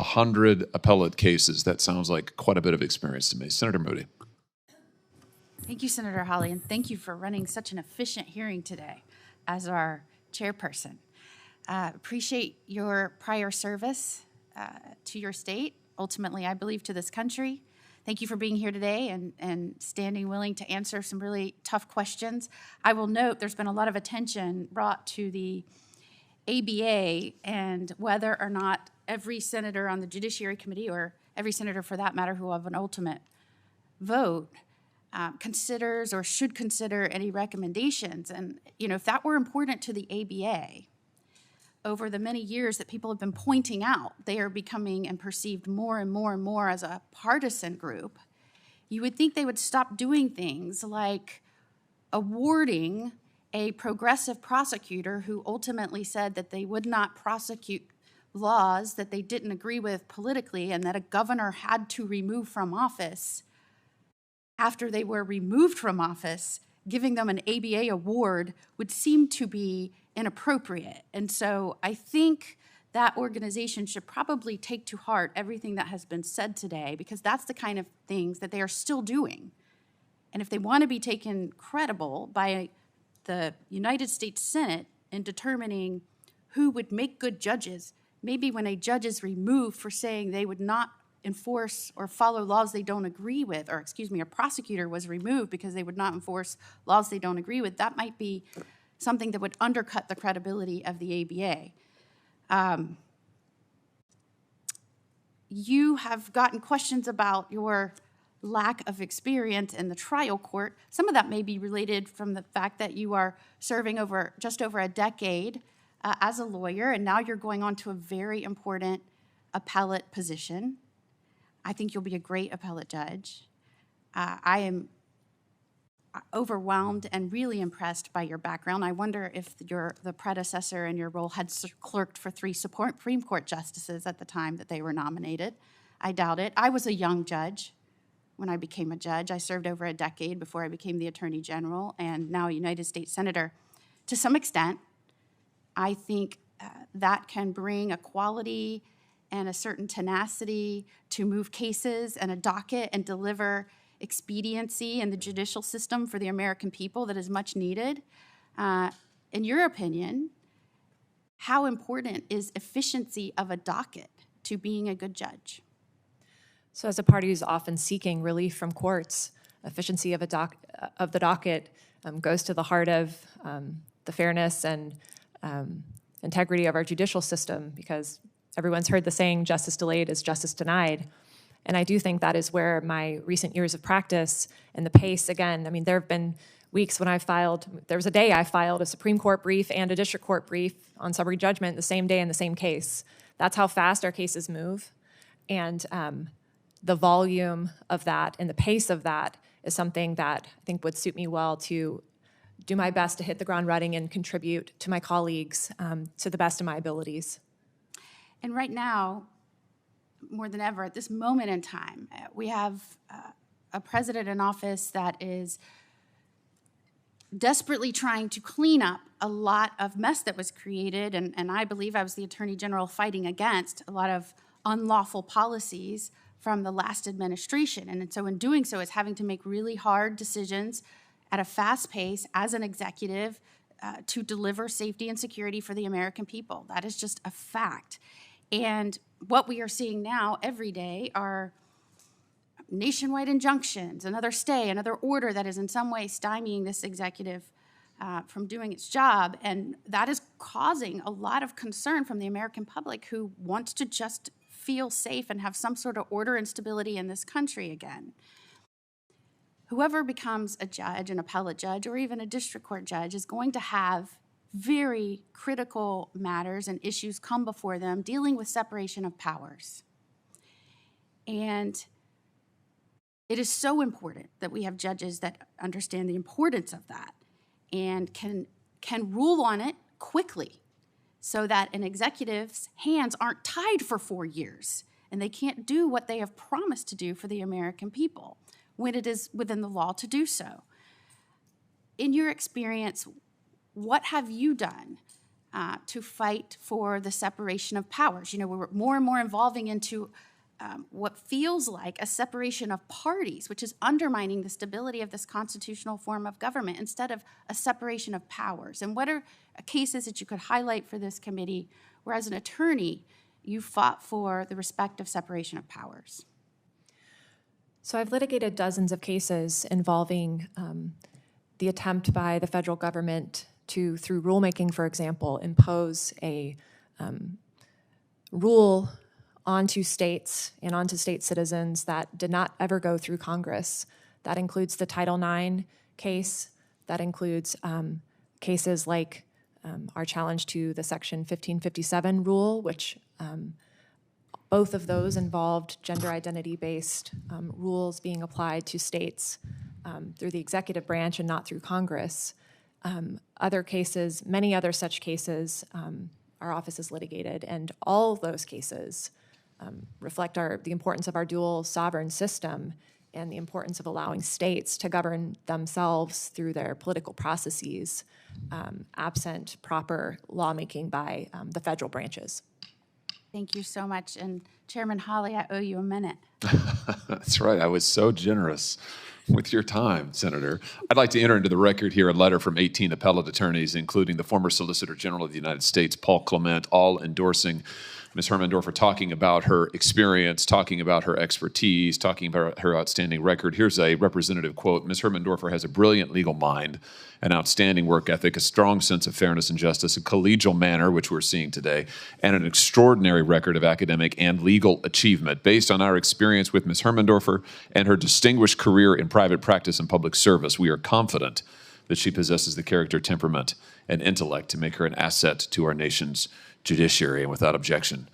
100 appellate cases. That sounds like quite a bit of experience to me. Senator Moody. Thank you, Senator Hawley, and thank you for running such an efficient hearing today as our chairperson. Appreciate your prior service to your state, ultimately, I believe, to this country. Thank you for being here today and standing willing to answer some really tough questions. I will note there's been a lot of attention brought to the ABA and whether or not every senator on the Judiciary Committee, or every senator for that matter who will have an ultimate vote, considers or should consider any recommendations. And, if that were important to the ABA, over the many years that people have been pointing out, they are becoming and perceived more and more and more as a partisan group, you would think they would stop doing things like awarding a progressive prosecutor who ultimately said that they would not prosecute laws that they didn't agree with politically and that a governor had to remove from office. After they were removed from office, giving them an ABA award would seem to be inappropriate. And so I think that organization should probably take to heart everything that has been said today, because that's the kind of things that they are still doing. And if they want to be taken credible by the United States Senate in determining who would make good judges, maybe when a judge is removed for saying they would not enforce or follow laws they don't agree with, or a prosecutor was removed because they would not enforce laws they don't agree with, that might be something that would undercut the credibility of the ABA. You have gotten questions about your lack of experience in the trial court. Some of that may be related from the fact that you are serving just over a decade as a lawyer, and now you're going on to a very important appellate position. I think you'll be a great appellate judge. I am overwhelmed and really impressed by your background. I wonder if the predecessor in your role had clerked for 3 Supreme Court justices at the time that they were nominated. I doubt it. I was a young judge when I became a judge. I served over a decade before I became the Attorney General and now a United States Senator. To some extent, I think that can bring a quality and a certain tenacity to move cases and a docket and deliver expediency in the judicial system for the American people that is much needed. In your opinion, how important is efficiency of a docket to being a good judge? So as a party who's often seeking relief from courts, efficiency of the docket goes to the heart of the fairness and integrity of our judicial system, because everyone's heard the saying, justice delayed is justice denied. And I do think that is where my recent years of practice and the pace, again, I mean, there have been weeks when there was a day I filed a Supreme Court brief and a district court brief on summary judgment the same day in the same case. That's how fast our cases move. And the volume of that and the pace of that is something that I think would suit me well to do my best to hit the ground running and contribute to my colleagues to the best of my abilities. And right now, more than ever, at this moment in time, we have a president in office that is desperately trying to clean up a lot of mess that was created, and I believe I was the Attorney General fighting against a lot of unlawful policies from the last administration. And so in doing so, is having to make really hard decisions at a fast pace as an executive to deliver safety and security for the American people. That is just a fact. And what we are seeing now every day are nationwide injunctions, another stay, another order that is in some way stymieing this executive from doing its job. And that is causing a lot of concern from the American public who wants to just feel safe and have some sort of order and stability in this country again. Whoever becomes a judge, an appellate judge, or even a district court judge is going to have very critical matters and issues come before them dealing with separation of powers. And it is so important that we have judges that understand the importance of that and can rule on it quickly so that an executive's hands aren't tied for 4 years and they can't do what they have promised to do for the American people when it is within the law to do so. In your experience, what have you done to fight for the separation of powers. We're more and more evolving into what feels like a separation of parties, which is undermining the stability of this constitutional form of government instead of a separation of powers. And what are cases that you could highlight for this committee where, as an attorney, you fought for the respect of separation of powers? So I've litigated dozens of cases involving the attempt by the federal government to, through rulemaking, for example, impose a rule onto states and onto state citizens that did not ever go through Congress. That includes the Title IX case. That includes cases like our challenge to the Section 1557 rule, which both of those involved gender identity-based rules being applied to states through the executive branch and not through Congress. Other cases, many other such cases, our office has litigated, and all those cases reflect the importance of our dual sovereign system and the importance of allowing states to govern themselves through their political processes, absent proper lawmaking by the federal branches. Thank you so much. And Chairman Hawley, I owe you a minute. That's right. I was so generous with your time, Senator. I'd like to enter into the record here a letter from 18 appellate attorneys, including the former Solicitor General of the United States, Paul Clement, all endorsing Ms. Hermandorfer, talking about her experience, talking about her expertise, talking about her outstanding record. Here's a representative quote. Ms. Hermandorfer has a brilliant legal mind, an outstanding work ethic, a strong sense of fairness and justice, a collegial manner, which we're seeing today, and an extraordinary record of academic and legal achievement. Based on our experience with Ms. Hermandorfer and her distinguished career in private practice and public service, we are confident that she possesses the character, temperament, and intellect to make her an asset to our nation's judiciary. And without objection,